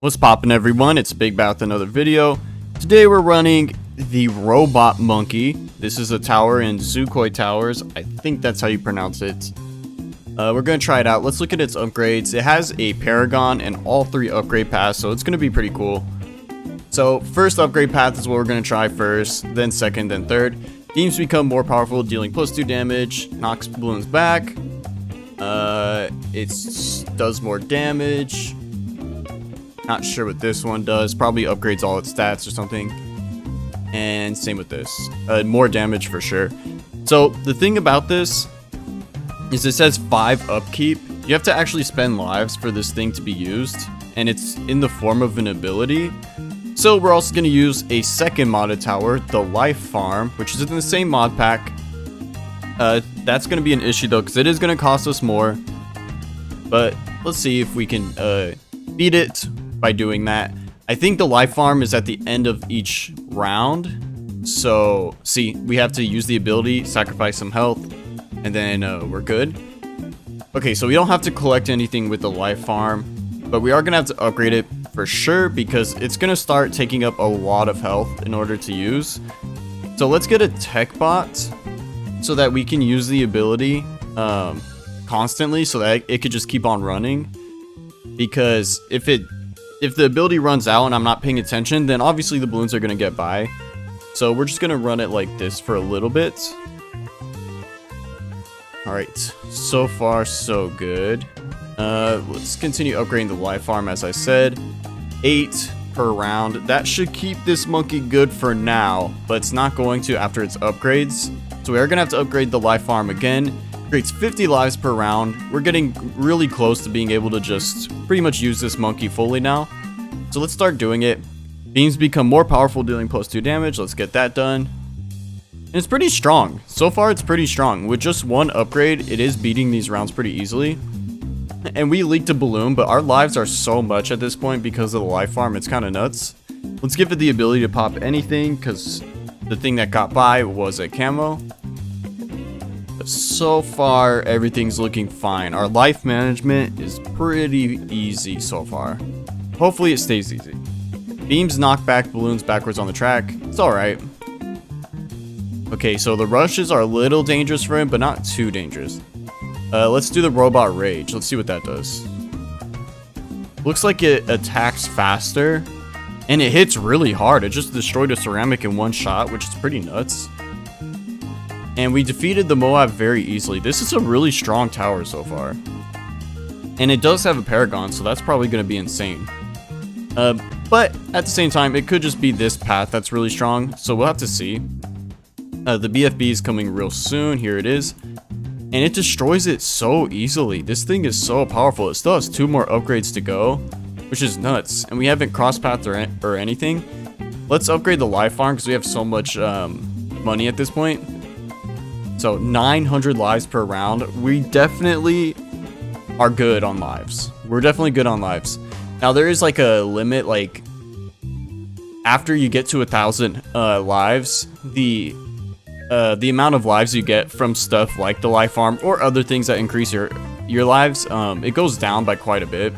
What's poppin', everyone? It's Big Bat with another video. Today we're running the robot monkey. This is a tower in Zukoi Towers. I think that's how you pronounce it. We're gonna try it out. Let's look at its upgrades. It has a Paragon and all 3 upgrade paths, so it's gonna be pretty cool. So first upgrade path is what we're gonna try first, then second, then third. Beams become more powerful, dealing +2 damage, knocks balloons back. It does more damage. Not sure what this one does. Probably upgrades all its stats or something. And same with this. More damage for sure. So the thing about this is it says 5 upkeep. You have to actually spend lives for this thing to be used. And it's in the form of an ability. So we're also going to use a second modded tower, the Life Farm, which is in the same mod pack. That's going to be an issue though, because it is going to cost us more. But let's see if we can beat it by doing that. I think the Life Farm is at the end of each round. So, see, we have to use the ability, sacrifice some health, and then we're good. Okay, so we don't have to collect anything with the Life Farm, but we are going to have to upgrade it for sure because it's going to start taking up a lot of health in order to use. So let's get a tech bot so that we can use the ability constantly so that it could just keep on running. Because if the ability runs out and I'm not paying attention, then obviously the balloons are going to get by. So we're just going to run it like this for a little bit. Alright, so far so good. Let's continue upgrading the Life Farm as I said. 8 per round. That should keep this monkey good for now, but it's not going to after its upgrades. So we are going to have to upgrade the Life Farm again. Creates 50 lives per round. We're getting really close to being able to just pretty much use this monkey fully now. So let's start doing it. Beams become more powerful, dealing +2 damage. Let's get that done. And it's pretty strong. So far, it's pretty strong. With just one upgrade, it is beating these rounds pretty easily. And we leaked a balloon, but our lives are so much at this point because of the Life Farm. It's kind of nuts. Let's give it the ability to pop anything because the thing that got by was a camo. So far, everything's looking fine. Our life management is pretty easy so far. Hopefully it stays easy. Beams knock back balloons backwards on the track. It's alright. Okay, so the rushes are a little dangerous for him, but not too dangerous. Let's do the robot rage. Let's see what that does. Looks like it attacks faster. And it hits really hard. It just destroyed a ceramic in one shot, which is pretty nuts. And we defeated the Moab very easily. This is a really strong tower so far. And it does have a Paragon, so that's probably going to be insane. But at the same time, it could just be this path that's really strong. So we'll have to see. The BFB is coming real soon. Here it is. And it destroys it so easily. This thing is so powerful. It still has 2 more upgrades to go, which is nuts. And we haven't cross-pathed or anything. Let's upgrade the Life Farm because we have so much money at this point. So 900 lives per round. We definitely are good on lives. We're definitely good on lives. Now there is like a limit, like after you get to 1,000 lives, the amount of lives you get from stuff like the Life Farm or other things that increase your lives, it goes down by quite a bit.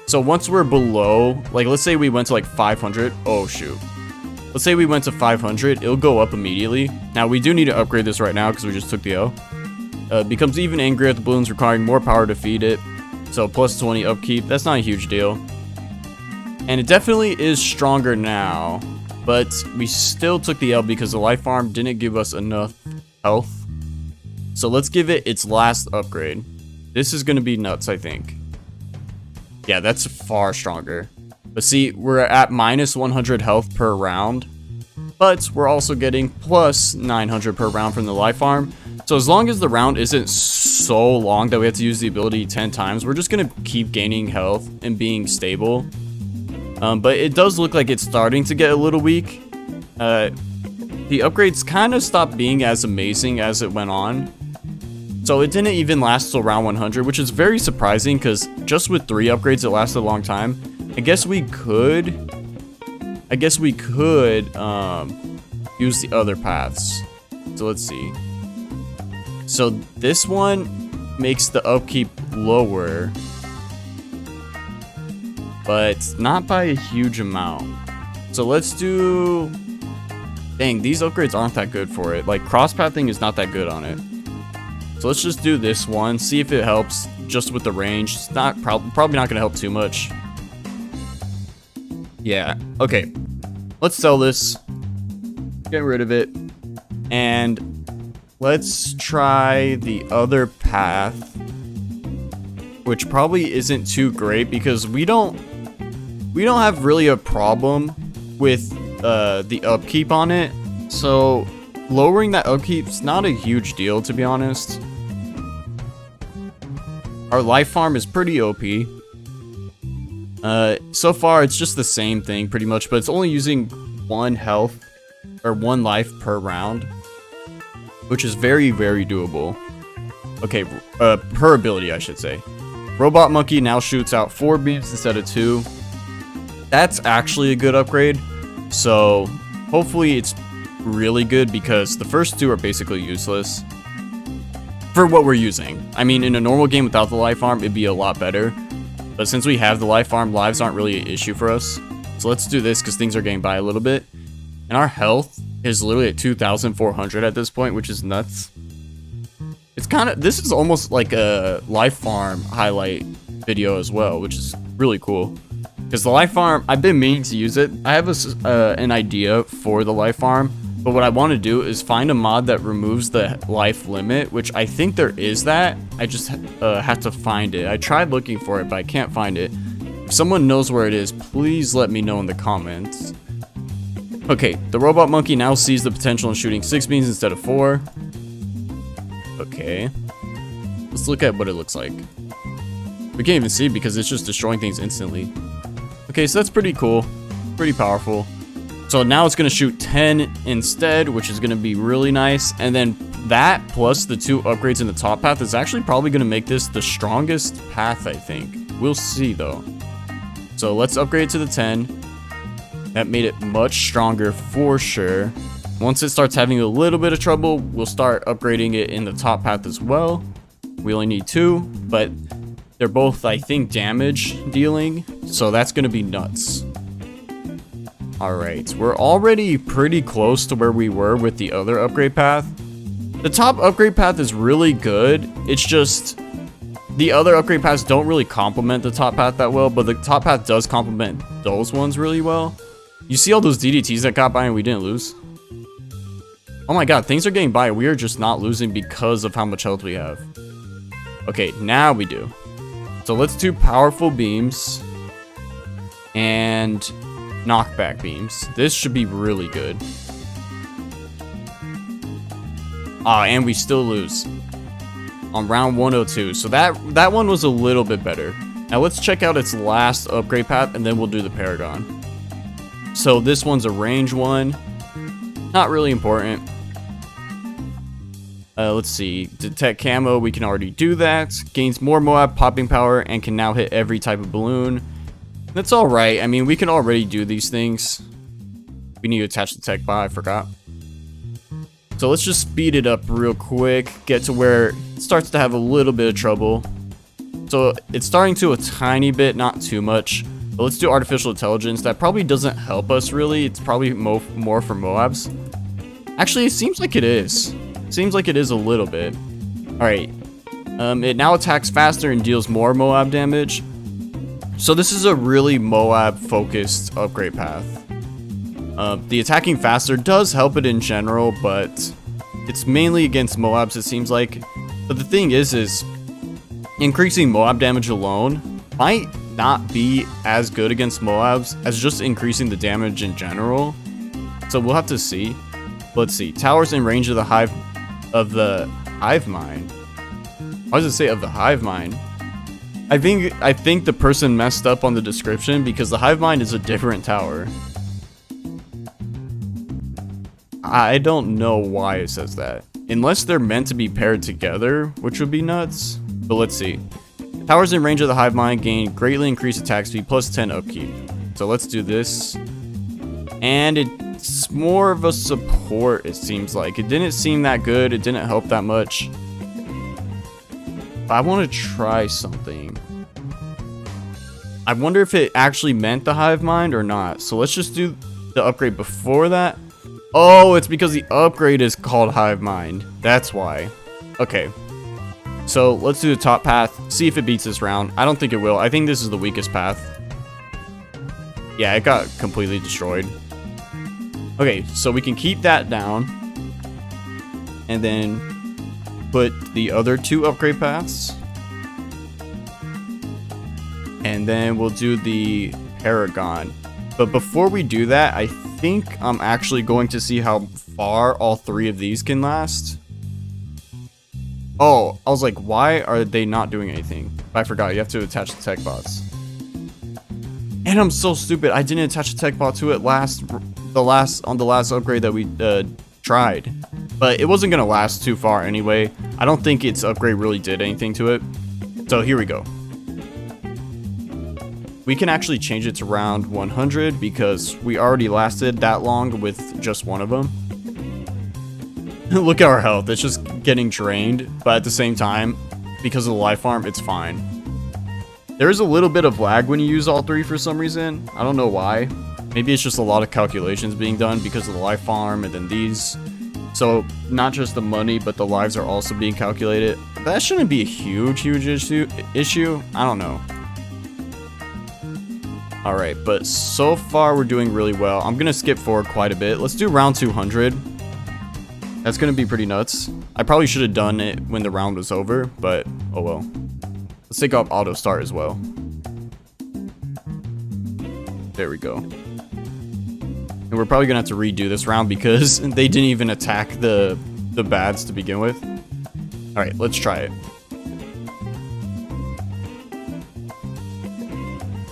So once we're below, like let's say we went to like 500. Oh shoot. Let's say we went to 500, it'll go up immediately. Now, we do need to upgrade this right now because we just took the L. Becomes even angrier at the balloons, requiring more power to feed it. So, +20 upkeep. That's not a huge deal. And it definitely is stronger now. But we still took the L because the Life Farm didn't give us enough health. So, let's give it its last upgrade. This is going to be nuts, I think. Yeah, that's far stronger. But see, we're at -100 health per round, but we're also getting +900 per round from the Life Farm. So as long as the round isn't so long that we have to use the ability 10 times, we're just going to keep gaining health and being stable. But it does look like it's starting to get a little weak. The upgrades kind of stopped being as amazing as it went on. So it didn't even last till round 100, which is very surprising because just with 3 upgrades, it lasted a long time. I guess we could use the other paths. So let's see. So this one makes the upkeep lower. but not by a huge amount. So let's do... Dang, these upgrades aren't that good for it. Like, cross-pathing is not that good on it. So let's just do this one, see if it helps just with the range. It's not probably not going to help too much. Yeah, okay. Let's sell this. Get rid of it. And let's try the other path, which probably isn't too great because we don't have really a problem with the upkeep on it. So lowering that upkeep's not a huge deal, to be honest. Our life farm is pretty OP. So far it's just the same thing pretty much, but it's only using 1 health or 1 life per round, which is very, very doable. Okay, per ability, I should say. Robot Monkey now shoots out 4 beams instead of 2. That's actually a good upgrade. So hopefully it's really good because the first 2 are basically useless for what we're using. I mean, in a normal game without the life farm, it'd be a lot better. But since we have the life farm, lives aren't really an issue for us. So let's do this because things are getting by a little bit. And our health is literally at 2,400 at this point, which is nuts. It's kind of, this is almost like a life farm highlight video as well, which is really cool. Because the life farm, I've been meaning to use it. I have an idea for the life farm, but what I want to do is find a mod that removes the life limit, which I think there is that. I just have to find it. I tried looking for it, but I can't find it. If someone knows where it is, please let me know in the comments. Okay, the robot monkey now sees the potential in shooting 6 beams instead of 4. Okay. Let's look at what it looks like. We can't even see because it's just destroying things instantly. Okay, so that's pretty cool. Pretty powerful. So now it's going to shoot 10 instead, which is going to be really nice. And then that plus the 2 upgrades in the top path is actually probably going to make this the strongest path, I think. We'll see, though. So let's upgrade to the 10. That made it much stronger for sure. Once it starts having a little bit of trouble, we'll start upgrading it in the top path as well. We only need 2, but they're both, I think, damage dealing. So that's going to be nuts. Alright, we're already pretty close to where we were with the other upgrade path. The top upgrade path is really good. It's just the other upgrade paths don't really complement the top path that well, but the top path does complement those ones really well. You see all those DDTs that got by and we didn't lose? Oh my god, things are getting by. We are just not losing because of how much health we have. Okay, now we do. So let's do powerful beams and knockback beams. This should be really good. Ah, and we still lose on round 102. So that one was a little bit better. Now let's check out its last upgrade path and then we'll do the Paragon. So this one's a range one. Not really important. Let's see. Detect camo, we can already do that. Gains more Moab popping power and can now hit every type of balloon. That's alright. I mean, we can already do these things. We need to attach the tech bar, I forgot. So let's just speed it up real quick. Get to where it starts to have a little bit of trouble. So it's starting to a tiny bit, not too much. But let's do artificial intelligence. That probably doesn't help us really. It's probably more for Moabs. Actually, it seems like it is. Seems like it is a little bit. Alright. It now attacks faster and deals more Moab damage. So this is a really Moab-focused upgrade path. The attacking faster does help it in general, but it's mainly against Moabs, it seems like. But the thing is increasing Moab damage alone might not be as good against Moabs as just increasing the damage in general. So we'll have to see. Let's see. Towers in range of the hive mind. I was gonna say of the hive mind. I think the person messed up on the description because the hive mind is a different tower. I don't know why it says that. Unless they're meant to be paired together, which would be nuts. But let's see. Towers in range of the hive mind gain greatly increased attack speed plus 10 upkeep. So let's do this. And it's more of a support, it seems like. It didn't seem that good. It didn't help that much. I want to try something. I wonder if it actually meant the hive mind or not. So let's just do the upgrade before that. Oh, it's because the upgrade is called hive mind. That's why. Okay. So let's do the top path. See if it beats this round. I don't think it will. I think this is the weakest path. Yeah, it got completely destroyed. Okay, so we can keep that down. And then put the other 2 upgrade paths. And then we'll do the Paragon. But before we do that, I think I'm actually going to see how far all 3 of these can last. Oh, I was like, why are they not doing anything? I forgot, you have to attach the tech bots. And I'm so stupid, I didn't attach the tech bot to it on the last upgrade that we tried. But it wasn't gonna last too far anyway. I don't think its upgrade really did anything to it. So here we go. We can actually change it to round 100 because we already lasted that long with just one of them. Look at our health, it's just getting drained, but at the same time, because of the life farm, it's fine. There's a little bit of lag when you use all 3 for some reason. I don't know why. Maybe it's just a lot of calculations being done because of the life farm and then these. So not just the money, but the lives are also being calculated. That shouldn't be a huge issue. I don't know. Alright, but so far we're doing really well. I'm gonna skip forward quite a bit. Let's do round 200. That's gonna be pretty nuts. I probably should have done it when the round was over, but oh well. Let's take off auto start as well. There we go. And we're probably gonna have to redo this round because they didn't even attack the B.A.Ds to begin with. Alright, let's try it.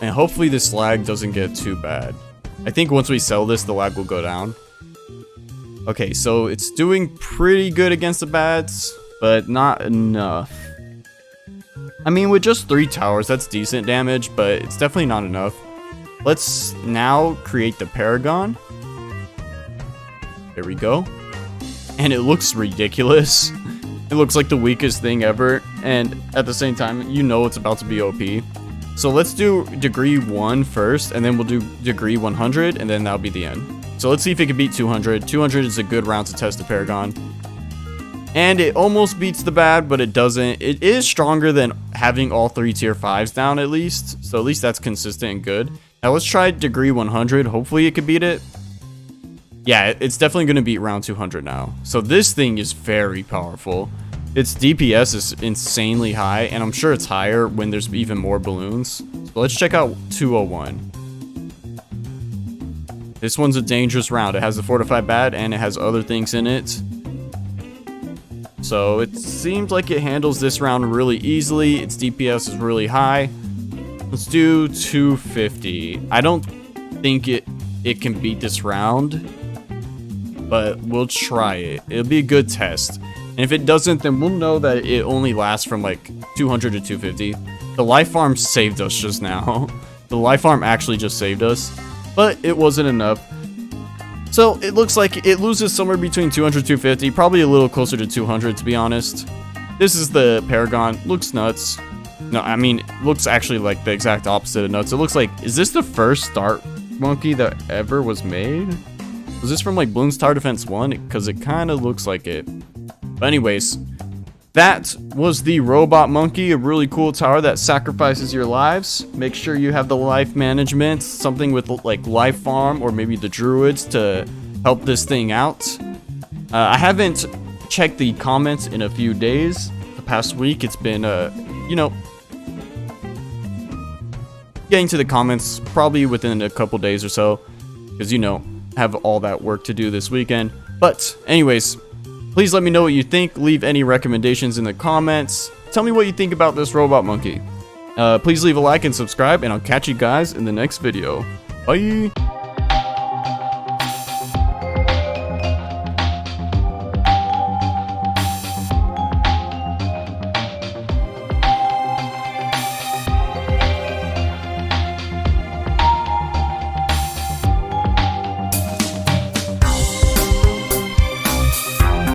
And hopefully this lag doesn't get too bad. I think once we sell this, the lag will go down. Okay, so it's doing pretty good against the B.A.Ds, but not enough. I mean, with just 3 towers, that's decent damage, but it's definitely not enough. Let's now create the Paragon. There we go. And it looks ridiculous. It looks like the weakest thing ever, and at the same time, you know it's about to be OP. So let's do degree 1 first, and then we'll do degree 100, and then that'll be the end. So let's see if it can beat 200. 200 is a good round to test the Paragon. And it almost beats the B.A.D, but it doesn't. It is stronger than having all 3 tier 5s down at least. So at least that's consistent and good. Now let's try degree 100. Hopefully it could beat it. Yeah, it's definitely going to beat round 200 now. So this thing is very powerful. Its DPS is insanely high, and I'm sure it's higher when there's even more balloons. So let's check out 201. This one's a dangerous round. It has the fortified B.A.D, and it has other things in it. So it seems like it handles this round really easily. Its DPS is really high. Let's do 250. I don't think it can beat this round, but we'll try it. It'll be a good test. And if it doesn't, then we'll know that it only lasts from like 200 to 250. The life farm saved us just now. The life farm actually just saved us, but it wasn't enough. So it looks like it loses somewhere between 200 and 250, probably a little closer to 200 to be honest. This is the Paragon. Looks nuts. No, I mean, it looks actually like the exact opposite of nuts. It looks like, is this the first start monkey that ever was made? Was this from like Bloons Tower Defense 1? Because it kind of looks like it. But anyways, that was the robot monkey, a really cool tower that sacrifices your lives. Make sure you have the life management, something with like life farm or maybe the druids to help this thing out. I haven't checked the comments in a few days. The past week, it's been, you know, getting to the comments probably within a couple days or so, because, you know, have all that work to do this weekend. But anyways, please let me know what you think. Leave any recommendations in the comments. Tell me what you think about this robot monkey. Please leave a like and subscribe, and I'll catch you guys in the next video. Bye!